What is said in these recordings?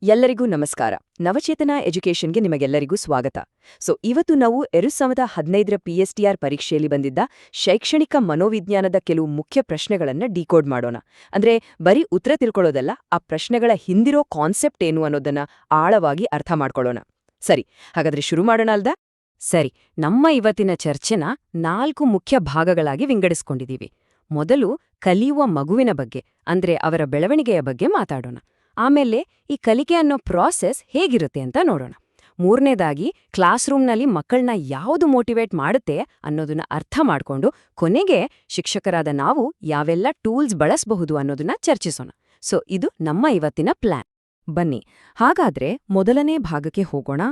ಎಲ್ಲರಿಗೂ ನಮಸ್ಕಾರ. ನವಚೇತನ ಎಜುಕೇಷನ್ಗೆ ನಿಮಗೆಲ್ಲರಿಗೂ ಸ್ವಾಗತ. ಇವತ್ತು ನಾವು 2015ರ PSTR ಪರೀಕ್ಷೆಯಲ್ಲಿ ಬಂದಿದ್ದ ಶೈಕ್ಷಣಿಕ ಮನೋವಿಜ್ಞಾನದ ಕೆಲವು ಮುಖ್ಯ ಪ್ರಶ್ನೆಗಳನ್ನ ಡಿಕೋಡ್ ಮಾಡೋಣ. ಅಂದ್ರೆ ಬರೀ ಉತ್ತರ ತಿಳ್ಕೊಳ್ಳೋದಲ್ಲ, ಆ ಪ್ರಶ್ನೆಗಳ ಹಿಂದಿರೋ ಕಾನ್ಸೆಪ್ಟ್ ಏನು ಅನ್ನೋದನ್ನ ಆಳವಾಗಿ ಅರ್ಥ ಮಾಡ್ಕೊಳ್ಳೋಣ. ಸರಿ, ಹಾಗಾದ್ರೆ ಶುರು ಮಾಡೋಣ ಅಲ್ದಾ? ಸರಿ, ನಮ್ಮ ಇವತ್ತಿನ ಚರ್ಚೆನ 4 ಮುಖ್ಯ ಭಾಗಗಳಾಗಿ ವಿಂಗಡಿಸ್ಕೊಂಡಿದೀವಿ. ಮೊದಲು ಕಲಿಯುವ ಮಗುವಿನ ಬಗ್ಗೆ, ಅಂದ್ರೆ ಅವರ ಬೆಳವಣಿಗೆಯ ಬಗ್ಗೆ ಮಾತಾಡೋಣ. ಆಮೇಲೆ ಈ ಕಲಿಕೆ ಅನ್ನೋ ಪ್ರಾಸೆಸ್ ಹೇಗಿರುತ್ತೆ ಅಂತ ನೋಡೋಣ. ಮೂರನೇದಾಗಿ ಕ್ಲಾಸ್ ರೂಮ್ನಲ್ಲಿ ಮಕ್ಕಳನ್ನ ಯಾವುದು ಮೋಟಿವೇಟ್ ಮಾಡುತ್ತೆ ಅನ್ನೋದನ್ನ ಅರ್ಥ ಮಾಡ್ಕೊಂಡು ಕೊನೆಗೆ ಶಿಕ್ಷಕರಾದ ನಾವು ಯಾವೆಲ್ಲ ಟೂಲ್ಸ್ ಬಳಸಬಹುದು ಅನ್ನೋದನ್ನ ಚರ್ಚಿಸೋಣ. ಇದು ನಮ್ಮ ಇವತ್ತಿನ ಪ್ಲಾನ್. ಬನ್ನಿ ಹಾಗಾದ್ರೆ ಮೊದಲನೇ ಭಾಗಕ್ಕೆ ಹೋಗೋಣ.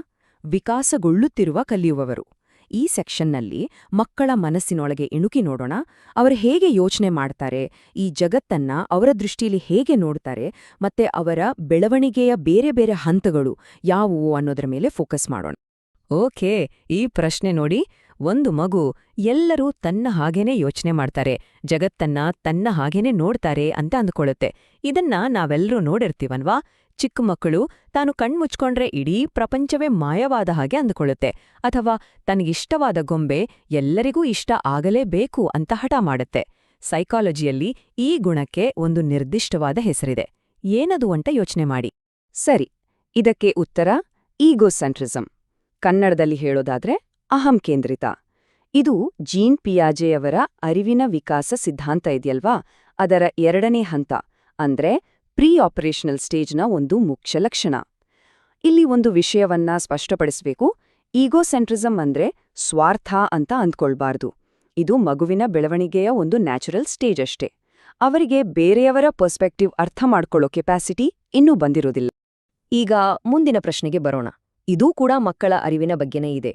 ವಿಕಾಸಗೊಳ್ಳುತ್ತಿರುವ ಕಲಿಯುವವರು. ಈ ಸೆಕ್ಷನ್ನಲ್ಲಿ ಮಕ್ಕಳ ಮನಸ್ಸಿನೊಳಗೆ ಇಣುಕಿ ನೋಡೋಣ. ಅವರು ಹೇಗೆ ಯೋಚನೆ ಮಾಡ್ತಾರೆ, ಈ ಜಗತ್ತನ್ನ ಅವರ ದೃಷ್ಟಿಯಲ್ಲಿ ಹೇಗೆ ನೋಡ್ತಾರೆ, ಮತ್ತೆ ಅವರ ಬೆಳವಣಿಗೆಯ ಬೇರೆ ಬೇರೆ ಹಂತಗಳು ಯಾವುವು ಅನ್ನೋದರ ಮೇಲೆ ಫೋಕಸ್ ಮಾಡೋಣ. ಓಕೆ, ಈ ಪ್ರಶ್ನೆ ನೋಡಿ. ಒಂದು ಮಗು ಎಲ್ಲರೂ ತನ್ನ ಹಾಗೇನೆ ಯೋಚನೆ ಮಾಡ್ತಾರೆ, ಜಗತ್ತನ್ನ ತನ್ನ ಹಾಗೇನೆ ನೋಡ್ತಾರೆ ಅಂತ ಅಂದ್ಕೊಳ್ಳುತ್ತೆ. ಇದನ್ನ ನಾವೆಲ್ಲರೂ ನೋಡಿರ್ತೀವನ್ವಾ? ಚಿಕ್ಕ ಮಕ್ಕಳು ತಾನು ಕಣ್ಮುಚ್ಕೊಂಡ್ರೆ ಇಡೀ ಪ್ರಪಂಚವೇ ಮಾಯವಾದ ಹಾಗೆ ಅಂದುಕೊಳ್ಳುತ್ತೆ, ಅಥವಾ ತನಗಿಷ್ಟವಾದ ಗೊಂಬೆ ಎಲ್ಲರಿಗೂ ಇಷ್ಟ ಆಗಲೇಬೇಕು ಅಂತ ಹಠ ಮಾಡುತ್ತೆ. ಸೈಕಾಲಜಿಯಲ್ಲಿ ಈ ಗುಣಕ್ಕೆ ಒಂದು ನಿರ್ದಿಷ್ಟವಾದ ಹೆಸರಿದೆ. ಏನದು ಅಂತ ಯೋಚನೆ ಮಾಡಿ. ಸರಿ, ಇದಕ್ಕೆ ಉತ್ತರ ಈಗೋಸೆಂಟ್ರಿಸಂ. ಕನ್ನಡದಲ್ಲಿ ಹೇಳೋದಾದ್ರೆ ಅಹಂ ಕೇಂದ್ರಿತ. ಇದು ಜೀನ್ ಪಿಯಾಜೆಯವರ ಅರಿವಿನ ವಿಕಾಸ ಸಿದ್ಧಾಂತ ಇದೆಯಲ್ವಾ, ಅದರ 2ನೇ ಹಂತ, ಅಂದ್ರೆ ಪ್ರೀ ಆಪರೇಷನಲ್ ಸ್ಟೇಜ್ನ ಒಂದು ಮುಖ್ಯ ಲಕ್ಷಣ. ಇಲ್ಲಿ ಒಂದು ವಿಷಯವನ್ನ ಸ್ಪಷ್ಟಪಡಿಸಬೇಕು. ಈಗೋಸೆಂಟ್ರಿಸಂ ಅಂದ್ರೆ ಸ್ವಾರ್ಥ ಅಂತ ಅಂದ್ಕೊಳ್ಬಾರ್ದು. ಇದು ಮಗುವಿನ ಬೆಳವಣಿಗೆಯ ಒಂದು ನ್ಯಾಚುರಲ್ ಸ್ಟೇಜ್ ಅಷ್ಟೇ. ಅವರಿಗೆ ಬೇರೆಯವರ ಪರ್ಸ್ಪೆಕ್ಟಿವ್ ಅರ್ಥ ಮಾಡ್ಕೊಳ್ಳೋ ಕೆಪಾಸಿಟಿ ಇನ್ನೂ ಬಂದಿರೋದಿಲ್ಲ. ಈಗ ಮುಂದಿನ ಪ್ರಶ್ನೆಗೆ ಬರೋಣ. ಇದೂ ಕೂಡ ಮಕ್ಕಳ ಅರಿವಿನ ಬಗ್ಗೆನೇ ಇದೆ.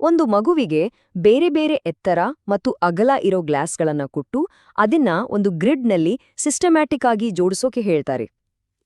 ಒಂದು ಮಗುವಿಗೆ ಬೇರೆ ಬೇರೆ ಎತ್ತರ ಮತ್ತು ಅಗಲ ಇರೋ ಗ್ಲಾಸ್ಗಳನ್ನ ಕೊಟ್ಟು ಅದನ್ನ ಒಂದು ಗ್ರಿಡ್ನಲ್ಲಿ ಸಿಸ್ಟಮ್ಯಾಟಿಕ್ ಆಗಿ ಜೋಡಿಸೋಕೆ ಹೇಳ್ತಾರೆ.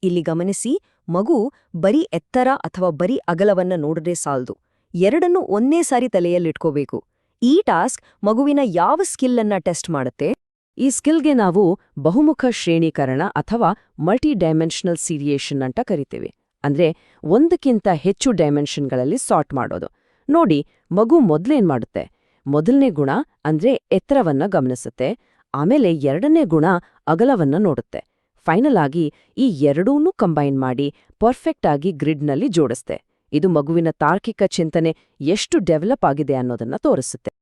ಇಲ್ಲಿ ಗಮನಿಸಿ, ಮಗು ಬರೀ ಎತ್ತರ ಅಥವಾ ಬರೀ ಅಗಲವನ್ನ ನೋಡದೆ ಸಾಲ್ದು, ಎರಡನ್ನೂ ಒಂದೇ ಸಾರಿ ತಲೆಯಲ್ಲಿಟ್ಕೋಬೇಕು. ಈ ಟಾಸ್ಕ್ ಮಗುವಿನ ಯಾವ ಸ್ಕಿಲ್ ಅನ್ನ ಟೆಸ್ಟ್ ಮಾಡುತ್ತೆ? ಈ ಸ್ಕಿಲ್ಗೆ ನಾವು ಬಹುಮುಖ ಶ್ರೇಣೀಕರಣ ಅಥವಾ ಮಲ್ಟಿ ಡೈಮೆನ್ಷನಲ್ ಸೀರಿಯೇಷನ್ ಅಂತ ಕರಿತೇವೆ. ಅಂದ್ರೆ ಒಂದಕ್ಕಿಂತ ಹೆಚ್ಚು ಡೈಮೆನ್ಷನ್ಗಳಲ್ಲಿ ಸಾರ್ಟ್ ಮಾಡೋದು. ನೋಡಿ, ಮಗು ಮೊದಲೇನ್ ಮಾಡುತ್ತೆ? ಮೊದಲನೇ ಗುಣ ಅಂದ್ರೆ ಎತ್ತರವನ್ನ ಗಮನಿಸುತ್ತೆ, ಆಮೇಲೆ 2ನೇ ಗುಣ ಅಗಲವನ್ನ ನೋಡುತ್ತೆ. ಫೈನಲ್ ಆಗಿ ಈ ಎರಡೂನ್ನೂ ಕಂಬೈನ್ ಮಾಡಿ ಪರ್ಫೆಕ್ಟ್ ಆಗಿ ಗ್ರಿಡ್ನಲ್ಲಿ ಜೋಡಿಸ್ತೆ. ಇದು ಮಗುವಿನ ತಾರ್ಕಿಕ ಚಿಂತನೆ ಎಷ್ಟು ಡೆವಲಪ್ ಆಗಿದೆ ಅನ್ನೋದನ್ನ ತೋರಿಸುತ್ತೆ.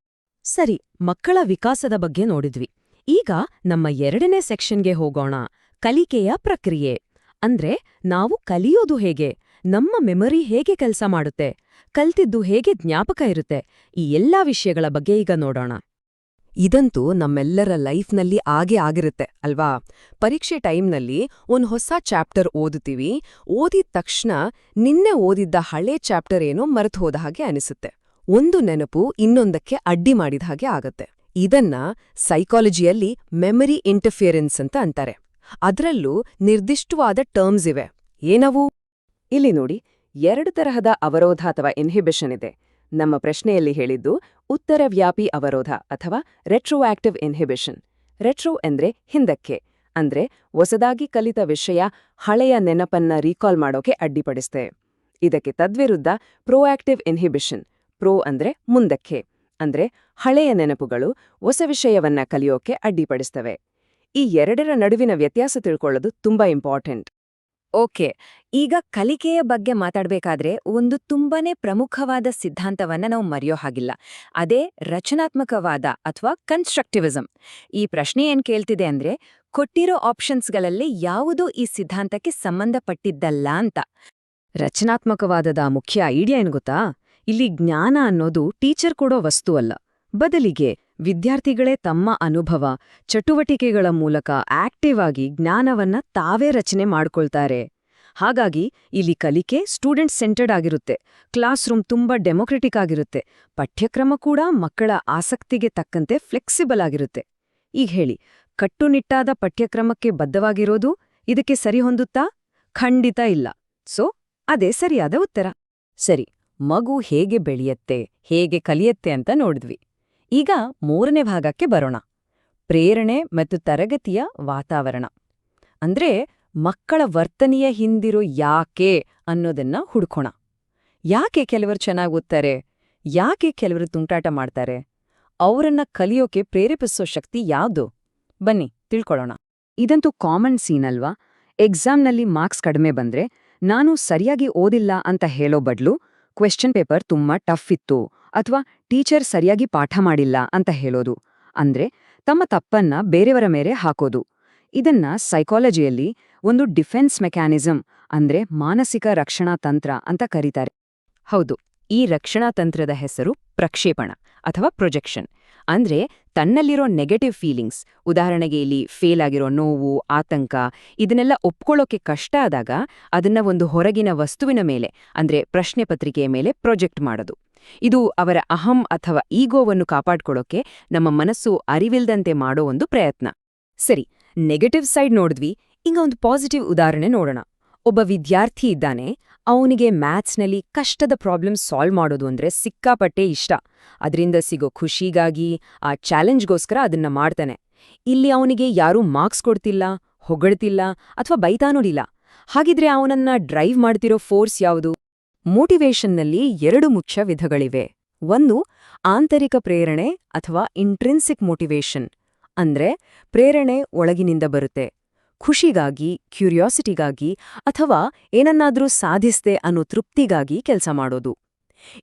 ಸರಿ, ಮಕ್ಕಳ ವಿಕಾಸದ ಬಗ್ಗೆ ನೋಡಿದ್ವಿ. ಈಗ ನಮ್ಮ 2ನೇ ಸೆಕ್ಷನ್ಗೆ ಹೋಗೋಣ. ಕಲಿಕೆಯ ಪ್ರಕ್ರಿಯೆ. ಅಂದ್ರೆ ನಾವು ಕಲಿಯೋದು ಹೇಗೆ, ನಮ್ಮ ಮೆಮೊರಿ ಹೇಗೆ ಕೆಲಸ ಮಾಡುತ್ತೆ, ಕಲ್ತಿದ್ದು ಹೇಗೆ ಜ್ಞಾಪಕ ಇರುತ್ತೆ, ಈ ಎಲ್ಲಾ ವಿಷಯಗಳ ಬಗ್ಗೆ ಈಗ ನೋಡೋಣ. ಇದಂತೂ ನಮ್ಮೆಲ್ಲರ ಲೈಫ್ನಲ್ಲಿ ಆಗಿರುತ್ತೆ ಅಲ್ವಾ? ಪರೀಕ್ಷೆ ಟೈಮ್ನಲ್ಲಿ ಒಂದು ಹೊಸ ಚಾಪ್ಟರ್ ಓದುತ್ತೀವಿ. ಓದಿದ ತಕ್ಷಣ ನಿನ್ನೆ ಓದಿದ್ದ ಹಳೆ ಚಾಪ್ಟರ್ ಏನೋ ಮರೆತು ಹೋದ ಹಾಗೆ ಅನಿಸುತ್ತೆ. ಒಂದು ನೆನಪು ಇನ್ನೊಂದಕ್ಕೆ ಅಡ್ಡಿ ಮಾಡಿದ ಹಾಗೆ ಆಗತ್ತೆ. ಇದನ್ನ ಸೈಕಾಲಜಿಯಲ್ಲಿ ಮೆಮರಿ ಇಂಟರ್ಫಿಯರೆನ್ಸ್ ಅಂತ ಅಂತಾರೆ. ಅದರಲ್ಲೂ ನಿರ್ದಿಷ್ಟವಾದ ಟರ್ಮ್ಸ್ ಇವೆ. ಏನವು? ಇಲ್ಲಿ ನೋಡಿ, 2 ತರಹದ ಅವರೋಧ ಅಥವಾ ಇನ್ಹಿಬಿಷನ್ ಇದೆ. ನಮ್ಮ ಪ್ರಶ್ನೆಯಲ್ಲಿ ಹೇಳಿದ್ದು ಉತ್ತರವ್ಯಾಪಿ ಅವರೋಧ ಅಥವಾ ರೆಟ್ರೋಆಕ್ಟಿವ್ ಇನ್ಹಿಬಿಷನ್. ರೆಟ್ರೋ ಎಂದ್ರೆ ಹಿಂದಕ್ಕೆ, ಅಂದ್ರೆ ಹೊಸದಾಗಿ ಕಲಿತ ವಿಷಯ ಹಳೆಯ ನೆನಪನ್ನ ರೀಕಾಲ್ ಮಾಡೋಕೆ ಅಡ್ಡಿಪಡಿಸುತ್ತೆ. ಇದಕ್ಕೆ ತದ್ವಿರುದ್ಧ ಪ್ರೋಆಕ್ಟಿವ್ ಇನ್ಹಿಬಿಷನ್. ಪ್ರೋ ಅಂದ್ರೆ ಮುಂದಕ್ಕೆ, ಅಂದ್ರೆ ಹಳೆಯ ನೆನಪುಗಳು ಹೊಸ ವಿಷಯವನ್ನ ಕಲಿಯೋಕೆ ಅಡ್ಡಿಪಡಿಸ್ತವೆ. ಈ 2ರ ನಡುವಿನ ವ್ಯತ್ಯಾಸ ತಿಳ್ಕೊಳ್ಳೋದು ತುಂಬಾ ಇಂಪಾರ್ಟೆಂಟ್. ಓಕೆ, ಈಗ ಕಲಿಕೆಯ ಬಗ್ಗೆ ಮಾತಾಡ್ಬೇಕಾದ್ರೆ ಒಂದು ತುಂಬಾನೇ ಪ್ರಮುಖವಾದ ಸಿದ್ಧಾಂತವನ್ನ ನಾವು ಮರೆಯೋ ಹಾಗಿಲ್ಲ. ಅದೇ ರಚನಾತ್ಮಕವಾದ ಅಥವಾ ಕನ್ಸ್ಟ್ರಕ್ಟಿವಿಸಂ. ಈ ಪ್ರಶ್ನೆ ಏನ್ ಕೇಳ್ತಿದೆ ಅಂದ್ರೆ, ಕೊಟ್ಟಿರೋ ಆಪ್ಷನ್ಸ್ಗಳಲ್ಲಿ ಯಾವುದೂ ಈ ಸಿದ್ಧಾಂತಕ್ಕೆ ಸಂಬಂಧಪಟ್ಟಿದ್ದಲ್ಲ ಅಂತ. ರಚನಾತ್ಮಕವಾದದ ಮುಖ್ಯ ಐಡಿಯಾ ಏನ್ ಗೊತ್ತಾ? ಇಲ್ಲಿ ಜ್ಞಾನ ಅನ್ನೋದು ಟೀಚರ್ ಕೊಡೋ ವಸ್ತು ಅಲ್ಲ, ಬದಲಿಗೆ ವಿದ್ಯಾರ್ಥಿಗಳೇ ತಮ್ಮ ಅನುಭವ, ಚಟುವಟಿಕೆಗಳ ಮೂಲಕ ಆಕ್ಟಿವ್ ಆಗಿ ಜ್ಞಾನವನ್ನ ತಾವೇ ರಚನೆ ಮಾಡ್ಕೊಳ್ತಾರೆ. ಹಾಗಾಗಿ ಇಲ್ಲಿ ಕಲಿಕೆ ಸ್ಟೂಡೆಂಟ್ ಸೆಂಟರ್ಡ್ ಆಗಿರುತ್ತೆ, ಕ್ಲಾಸ್ ರೂಮ್ ತುಂಬಾ ಡೆಮೊಕ್ರೆಟಿಕ್ ಆಗಿರುತ್ತೆ, ಪಠ್ಯಕ್ರಮ ಕೂಡ ಮಕ್ಕಳ ಆಸಕ್ತಿಗೆ ತಕ್ಕಂತೆ ಫ್ಲೆಕ್ಸಿಬಲ್ ಆಗಿರುತ್ತೆ. ಈಗ ಹೇಳಿ, ಕಟ್ಟುನಿಟ್ಟಾದ ಪಠ್ಯಕ್ರಮಕ್ಕೆ ಬದ್ಧವಾಗಿರೋದು ಇದಕ್ಕೆ ಸರಿ ಹೊಂದುತ್ತಾ? ಖಂಡಿತ ಇಲ್ಲ. ಅದೇ ಸರಿಯಾದ ಉತ್ತರ. ಸರಿ, ಮಗು ಹೇಗೆ ಬೆಳೆಯತ್ತೆ, ಹೇಗೆ ಕಲಿಯತ್ತೆ ಅಂತ ನೋಡಿದ್ವಿ. ಈಗ 3ನೇ ಭಾಗಕ್ಕೆ ಬರೋಣ. ಪ್ರೇರಣೆ ಮತ್ತು ತರಗತಿಯ ವಾತಾವರಣ. ಅಂದ್ರೆ ಮಕ್ಕಳ ವರ್ತನೆಯ ಹಿಂದಿರೋ ಯಾಕೆ ಅನ್ನೋದನ್ನ ಹುಡ್ಕೋಣ. ಯಾಕೆ ಕೆಲವರು ಚೆನ್ನಾಗಿ ಓದ್ತಾರೆ? ಯಾಕೆ ಕೆಲವರು ತುಂಟಾಟ ಮಾಡ್ತಾರೆ? ಅವರನ್ನ ಕಲಿಯೋಕೆ ಪ್ರೇರೇಪಿಸೋ ಶಕ್ತಿ ಯಾವ್ದು? ಬನ್ನಿ ತಿಳ್ಕೊಳ್ಳೋಣ. ಇದಂತೂ ಕಾಮನ್ ಸೀನ್ ಅಲ್ವಾ? ಎಕ್ಸಾಮ್ನಲ್ಲಿ ಮಾರ್ಕ್ಸ್ ಕಡಿಮೆ ಬಂದ್ರೆ ನಾನು ಸರಿಯಾಗಿ ಓದಿಲ್ಲ ಅಂತ ಹೇಳೋ ಬದಲು ಕ್ವೆಶ್ಚನ್ ಪೇಪರ್ ತುಂಬಾ ಟಫ್ ಇತ್ತು ಅಥವಾ ಟೀಚರ್ ಸರಿಯಾಗಿ ಪಾಠ ಮಾಡಿಲ್ಲ ಅಂತ ಹೇಳೋದು. ಅಂದ್ರೆ ತಮ್ಮ ತಪ್ಪನ್ನ ಬೇರೆಯವರ ಮೇಲೆ ಹಾಕೋದು. ಇದನ್ನ ಸೈಕಾಲಜಿಯಲ್ಲಿ ಒಂದು ಡಿಫೆನ್ಸ್ ಮೆಕ್ಯಾನಿಸಮ್ ಅಂದ್ರೆ ಮಾನಸಿಕ ರಕ್ಷಣಾ ತಂತ್ರ ಅಂತ ಕರೀತಾರೆ. ಹೌದು, ಈ ರಕ್ಷಣಾ ತಂತ್ರದ ಹೆಸರು ಪ್ರಕ್ಷೇಪಣ ಅಥವಾ ಪ್ರೊಜೆಕ್ಷನ್. ಅಂದ್ರೆ ತನ್ನಲ್ಲಿರೋ ನೆಗೆಟಿವ್ ಫೀಲಿಂಗ್ಸ್, ಉದಾಹರಣೆಗೆ ಇಲ್ಲಿ ಫೇಲ್ ಆಗಿರೋ ನೋವು, ಆತಂಕ, ಇದನ್ನೆಲ್ಲ ಒಪ್ಕೊಳ್ಳೋಕೆ ಕಷ್ಟ ಆದಾಗ ಅದನ್ನ ಒಂದು ಹೊರಗಿನ ವಸ್ತುವಿನ ಮೇಲೆ ಅಂದ್ರೆ ಪ್ರಶ್ನೆ ಪತ್ರಿಕೆಯ ಮೇಲೆ ಪ್ರೊಜೆಕ್ಟ್ ಮಾಡೋದು. ಇದು ಅವರ ಅಹಂ ಅಥವಾ ಈಗೋವನ್ನು ಕಾಪಾಡ್ಕೊಳ್ಳೋಕೆ ನಮ್ಮ ಮನಸ್ಸು ಅರಿವಿಲ್ದಂತೆ ಮಾಡೋ ಒಂದು ಪ್ರಯತ್ನ. ಸರಿ, ನೆಗೆಟಿವ್ ಸೈಡ್ ನೋಡಿದ್ವಿ. ಈಗ ಒಂದು ಪಾಸಿಟಿವ್ ಉದಾಹರಣೆ ನೋಡೋಣ. ಒಬ್ಬ ವಿದ್ಯಾರ್ಥಿ ಇದ್ದಾನೆ. ಅವನಿಗೆ ಮ್ಯಾಥ್ಸ್ನಲ್ಲಿ ಕಷ್ಟದ ಪ್ರಾಬ್ಲಮ್ ಸಾಲ್ವ್ ಮಾಡೋದು ಅಂದ್ರೆ ಸಿಕ್ಕಾಪಟ್ಟೆ ಇಷ್ಟ. ಅದರಿಂದ ಸಿಗೋ ಖುಷಿಗಾಗಿ, ಆ ಚಾಲೆಂಜ್ಗೋಸ್ಕರ ಅದನ್ನ ಮಾಡ್ತಾನೆ. ಇಲ್ಲಿ ಅವನಿಗೆ ಯಾರೂ ಮಾರ್ಕ್ಸ್ ಕೊಡ್ತಿಲ್ಲ, ಹೊಗಳ್ತಿಲ್ಲ ಅಥವಾ ಬೈತಾನೋಡಿಲ್ಲ. ಹಾಗಿದ್ರೆ ಅವನನ್ನ ಡ್ರೈವ್ ಮಾಡ್ತಿರೋ ಫೋರ್ಸ್ ಯಾವುದು? ಮೋಟಿವೇಷನ್ನಲ್ಲಿ 2 ಮುಖ್ಯ ವಿಧಗಳಿವೆ. ಒಂದು ಆಂತರಿಕ ಪ್ರೇರಣೆ ಅಥವಾ ಇಂಟ್ರಿನ್ಸಿಕ್ ಮೋಟಿವೇಷನ್. ಅಂದ್ರೆ ಪ್ರೇರಣೆ ಒಳಗಿನಿಂದ ಬರುತ್ತೆ, ಖುಷಿಗಾಗಿ, ಕ್ಯೂರಿಯಾಸಿಟಿಗಾಗಿ ಅಥವಾ ಏನನ್ನಾದ್ರೂ ಸಾಧಿಸ್ದೆ ಅನ್ನೋ ತೃಪ್ತಿಗಾಗಿ ಕೆಲಸ ಮಾಡೋದು.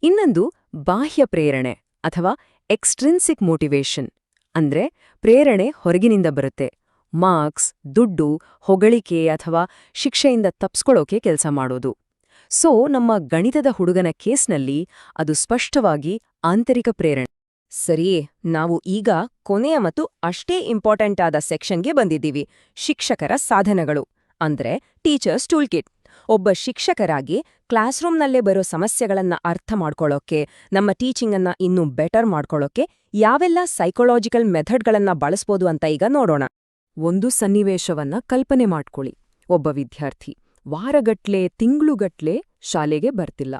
ಇನ್ನೊಂದು ಬಾಹ್ಯ ಪ್ರೇರಣೆ ಅಥವಾ ಎಕ್ಸ್ಟ್ರಿನ್ಸಿಕ್ ಮೋಟಿವೇಷನ್. ಅಂದ್ರೆ ಪ್ರೇರಣೆ ಹೊರಗಿನಿಂದ ಬರುತ್ತೆ, ಮಾರ್ಕ್ಸ್, ದುಡ್ಡು, ಹೊಗಳಿಕೆ ಅಥವಾ ಶಿಕ್ಷೆಯಿಂದ ತಪ್ಸ್ಕೊಳ್ಳೋಕೆ ಕೆಲಸ ಮಾಡೋದು. ಸೊ ನಮ್ಮ ಗಣಿತದ ಹುಡುಗನ ಕೇಸ್ನಲ್ಲಿ ಅದು ಸ್ಪಷ್ಟವಾಗಿ ಆಂತರಿಕ ಪ್ರೇರಣೆ. ಸರಿಯೇ, ನಾವು ಈಗ ಕೊನೆಯ ಮತ್ತು ಅಷ್ಟೇ ಇಂಪಾರ್ಟೆಂಟ್ ಆದ ಸೆಕ್ಷನ್ಗೆ ಬಂದಿದ್ದೀವಿ, ಶಿಕ್ಷಕರ ಸಾಧನಗಳು ಅಂದ್ರೆ ಟೀಚರ್ಸ್ ಟೂಲ್ ಕಿಟ್. ಒಬ್ಬ ಶಿಕ್ಷಕರಾಗಿ ಕ್ಲಾಸ್ ರೂಮ್ನಲ್ಲೇ ಬರೋ ಸಮಸ್ಯೆಗಳನ್ನ ಅರ್ಥ ಮಾಡ್ಕೊಳ್ಳೋಕೆ, ನಮ್ಮ ಟೀಚಿಂಗನ್ನ ಇನ್ನೂ ಬೆಟರ್ ಮಾಡ್ಕೊಳ್ಳೋಕೆ ಯಾವೆಲ್ಲ ಸೈಕೊಲಾಜಿಕಲ್ ಮೆಥಡ್ಗಳನ್ನ ಬಳಸ್ಬೋದು ಅಂತ ಈಗ ನೋಡೋಣ. ಒಂದು ಸನ್ನಿವೇಶವನ್ನ ಕಲ್ಪನೆ ಮಾಡ್ಕೊಳ್ಳಿ. ಒಬ್ಬ ವಿದ್ಯಾರ್ಥಿ ವಾರಗಟ್ಲೆ, ತಿಂಗ್ಳುಗಟ್ಲೆ ಶಾಲೆಗೆ ಬರ್ತಿಲ್ಲ.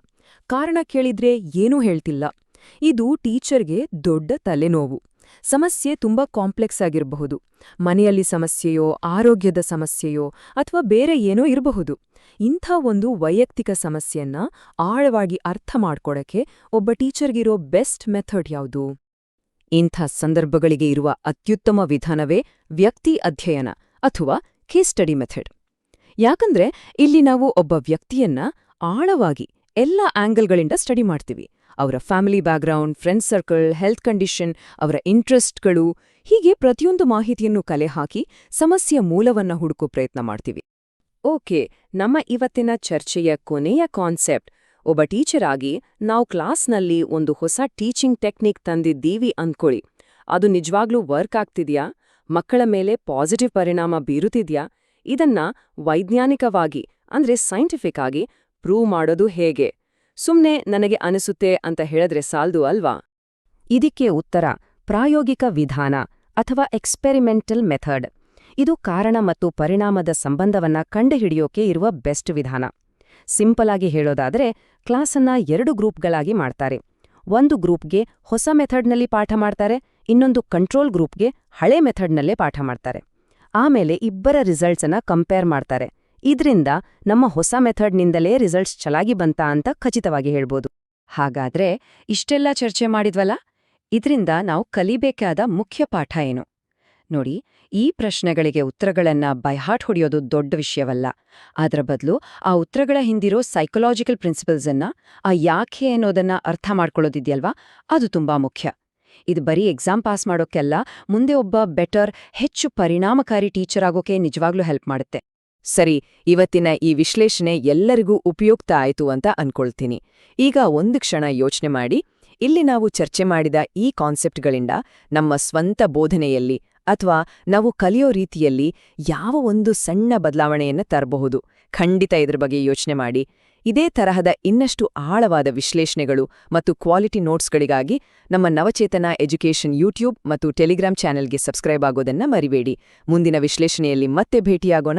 ಕಾರಣ ಕೇಳಿದ್ರೆ ಏನೂ ಹೇಳ್ತಿಲ್ಲ. ಇದು ಟೀಚರ್ಗೆ ದೊಡ್ಡ ತಲೆನೋವು. ಸಮಸ್ಯೆ ತುಂಬಾ ಕಾಂಪ್ಲೆಕ್ಸ್ ಆಗಿರಬಹುದು. ಮನೆಯಲ್ಲಿ ಸಮಸ್ಯೆಯೋ, ಆರೋಗ್ಯದ ಸಮಸ್ಯೆಯೋ ಅಥವಾ ಬೇರೆ ಏನೋ ಇರಬಹುದು. ಇಂಥ ಒಂದು ವೈಯಕ್ತಿಕ ಸಮಸ್ಯೆಯನ್ನ ಆಳವಾಗಿ ಅರ್ಥ ಮಾಡ್ಕೊಡಕ್ಕೆ ಒಬ್ಬ ಟೀಚರ್ಗಿರೋ ಬೆಸ್ಟ್ ಮೆಥಡ್ ಯಾವುದು? ಇಂಥ ಸಂದರ್ಭಗಳಿಗೆ ಇರುವ ಅತ್ಯುತ್ತಮ ವಿಧಾನವೇ ವ್ಯಕ್ತಿ ಅಧ್ಯಯನ ಅಥವಾ ಕೇಸ್ ಸ್ಟಡಿ ಮೆಥಡ್. ಯಾಕಂದ್ರೆ ಇಲ್ಲಿ ನಾವು ಒಬ್ಬ ವ್ಯಕ್ತಿಯನ್ನ ಆಳವಾಗಿ ಎಲ್ಲ ಆಂಗಲ್ಗಳಿಂದ ಸ್ಟಡಿ ಮಾಡ್ತೀವಿ. ಅವರ family background, friend circle, health condition, ಅವರ ಇಂಟ್ರೆಸ್ಟ್ಗಳು, ಹೀಗೆ ಪ್ರತಿಯೊಂದು ಮಾಹಿತಿಯನ್ನು ಕಲೆ ಹಾಕಿ ಸಮಸ್ಯೆಯ ಮೂಲವನ್ನ ಹುಡುಕೋ ಪ್ರಯತ್ನ ಮಾಡ್ತೀವಿ. ಓಕೆ, ನಮ್ಮ ಇವತ್ತಿನ ಚರ್ಚೆಯ ಕೊನೆಯ ಕಾನ್ಸೆಪ್ಟ್. ಒಬ್ಬ ಟೀಚರ್ ಆಗಿ ನಾವು ಕ್ಲಾಸ್ನಲ್ಲಿ ಒಂದು ಹೊಸ ಟೀಚಿಂಗ್ ಟೆಕ್ನಿಕ್ ತಂದಿದ್ದೀವಿ ಅಂದ್ಕೊಳ್ಳಿ. ಅದು ನಿಜವಾಗ್ಲೂ ವರ್ಕ್ ಆಗ್ತಿದ್ಯಾ? ಮಕ್ಕಳ ಮೇಲೆ ಪಾಸಿಟಿವ್ ಪರಿಣಾಮ ಬೀರುತ್ತಿದ್ಯಾ? ಇದನ್ನ ವೈಜ್ಞಾನಿಕವಾಗಿ ಅಂದ್ರೆ ಸೈಂಟಿಫಿಕ್ ಆಗಿ ಪ್ರೂವ್ ಮಾಡೋದು ಹೇಗೆ? ಸುಮ್ನೆ ನನಗೆ ಅನಿಸುತ್ತೆ ಅಂತ ಹೇಳಿದ್ರೆ ಸಾಲ್ದು ಅಲ್ವಾ? ಇದಕ್ಕೆ ಉತ್ತರ ಪ್ರಾಯೋಗಿಕ ವಿಧಾನ ಅಥವಾ ಎಕ್ಸ್ಪೆರಿಮೆಂಟಲ್ ಮೆಥಡ್. ಇದು ಕಾರಣ ಮತ್ತು ಪರಿಣಾಮದ ಸಂಬಂಧವನ್ನ ಕಂಡುಹಿಡಿಯೋಕೆ ಇರುವ ಬೆಸ್ಟ್ ವಿಧಾನ. ಸಿಂಪಲ್ ಆಗಿ ಹೇಳೋದಾದ್ರೆ, ಕ್ಲಾಸನ್ನ 2 ಗ್ರೂಪ್ಗಳಾಗಿ ಮಾಡ್ತಾರೆ. ಒಂದು ಗ್ರೂಪ್ಗೆ ಹೊಸ ಮೆಥಡ್ನಲ್ಲಿ ಪಾಠ ಮಾಡ್ತಾರೆ, ಇನ್ನೊಂದು ಕಂಟ್ರೋಲ್ ಗ್ರೂಪ್ಗೆ ಹಳೆ ಮೆಥಡ್ನಲ್ಲೇ ಪಾಠ ಮಾಡ್ತಾರೆ. ಆಮೇಲೆ ಇಬ್ಬರ ರಿಸಲ್ಟ್ಸನ್ನ ಕಂಪೇರ್ ಮಾಡ್ತಾರೆ. ಇದ್ರಿಂದ ನಮ್ಮ ಹೊಸ ಮೆಥಡ್ನಿಂದಲೇ ರಿಸಲ್ಟ್ಸ್ ಚೆನ್ನಾಗಿ ಬಂತಾ ಅಂತ ಖಚಿತವಾಗಿ ಹೇಳ್ಬೋದು. ಹಾಗಾದ್ರೆ ಇಷ್ಟೆಲ್ಲ ಚರ್ಚೆ ಮಾಡಿದ್ವಲ್ಲ, ಇದ್ರಿಂದ ನಾವು ಕಲಿಬೇಕಾದ ಮುಖ್ಯ ಪಾಠ ಏನು? ನೋಡಿ, ಈ ಪ್ರಶ್ನೆಗಳಿಗೆ ಉತ್ತರಗಳನ್ನ ಬೈಹಾಟ್ ಹೊಡೆಯೋದು ದೊಡ್ಡ ವಿಷಯವಲ್ಲ. ಅದರ ಬದಲು ಆ ಉತ್ತರಗಳ ಹಿಂದಿರೋ ಸೈಕೊಲಾಜಿಕಲ್ ಪ್ರಿನ್ಸಿಪಲ್ಸನ್ನ, ಆ ಯಾಕೆ ಅನ್ನೋದನ್ನ ಅರ್ಥ ಮಾಡ್ಕೊಳ್ಳೋದಿದ್ಯಲ್ವಾ, ಅದು ತುಂಬಾ ಮುಖ್ಯ. ಇದು ಬರೀ ಎಕ್ಸಾಮ್ ಪಾಸ್ ಮಾಡೋಕ್ಕೆಲ್ಲ, ಮುಂದೆ ಒಬ್ಬ ಬೆಟರ್, ಹೆಚ್ಚು ಪರಿಣಾಮಕಾರಿ ಟೀಚರ್ ಆಗೋಕೆ ನಿಜವಾಗ್ಲೂ ಹೆಲ್ಪ್ ಮಾಡುತ್ತೆ. ಸರಿ, ಇವತ್ತಿನ ಈ ವಿಶ್ಲೇಷಣೆ ಎಲ್ಲರಿಗೂ ಉಪಯುಕ್ತ ಆಯ್ತು ಅಂತ ಅನ್ಕೊಳ್ತೀನಿ. ಈಗ ಒಂದು ಕ್ಷಣ ಯೋಚನೆ ಮಾಡಿ, ಇಲ್ಲಿ ನಾವು ಚರ್ಚೆ ಮಾಡಿದ ಈ ಕಾನ್ಸೆಪ್ಟ್ಗಳಿಂದ ನಮ್ಮ ಸ್ವಂತ ಬೋಧನೆಯಲ್ಲಿ ಅಥವಾ ನಾವು ಕಲಿಯೋ ರೀತಿಯಲ್ಲಿ ಯಾವ ಒಂದು ಸಣ್ಣ ಬದಲಾವಣೆಯನ್ನು ತರಬಹುದು? ಖಂಡಿತ ಇದ್ರ ಬಗ್ಗೆ ಯೋಚನೆ ಮಾಡಿ. ಇದೇ ತರಹದ ಇನ್ನಷ್ಟು ಆಳವಾದ ವಿಶ್ಲೇಷಣೆಗಳು ಮತ್ತು ಕ್ವಾಲಿಟಿ ನೋಟ್ಸ್ಗಳಿಗಾಗಿ ನಮ್ಮ ನವಚೇತನ ಎಜುಕೇಷನ್ ಯೂಟ್ಯೂಬ್ ಮತ್ತು ಟೆಲಿಗ್ರಾಮ್ ಚಾನೆಲ್ಗೆ ಸಬ್ಸ್ಕ್ರೈಬ್ ಆಗೋದನ್ನ ಮರಿಬೇಡಿ. ಮುಂದಿನ ವಿಶ್ಲೇಷಣೆಯಲ್ಲಿ ಮತ್ತೆ ಭೇಟಿಯಾಗೋಣ.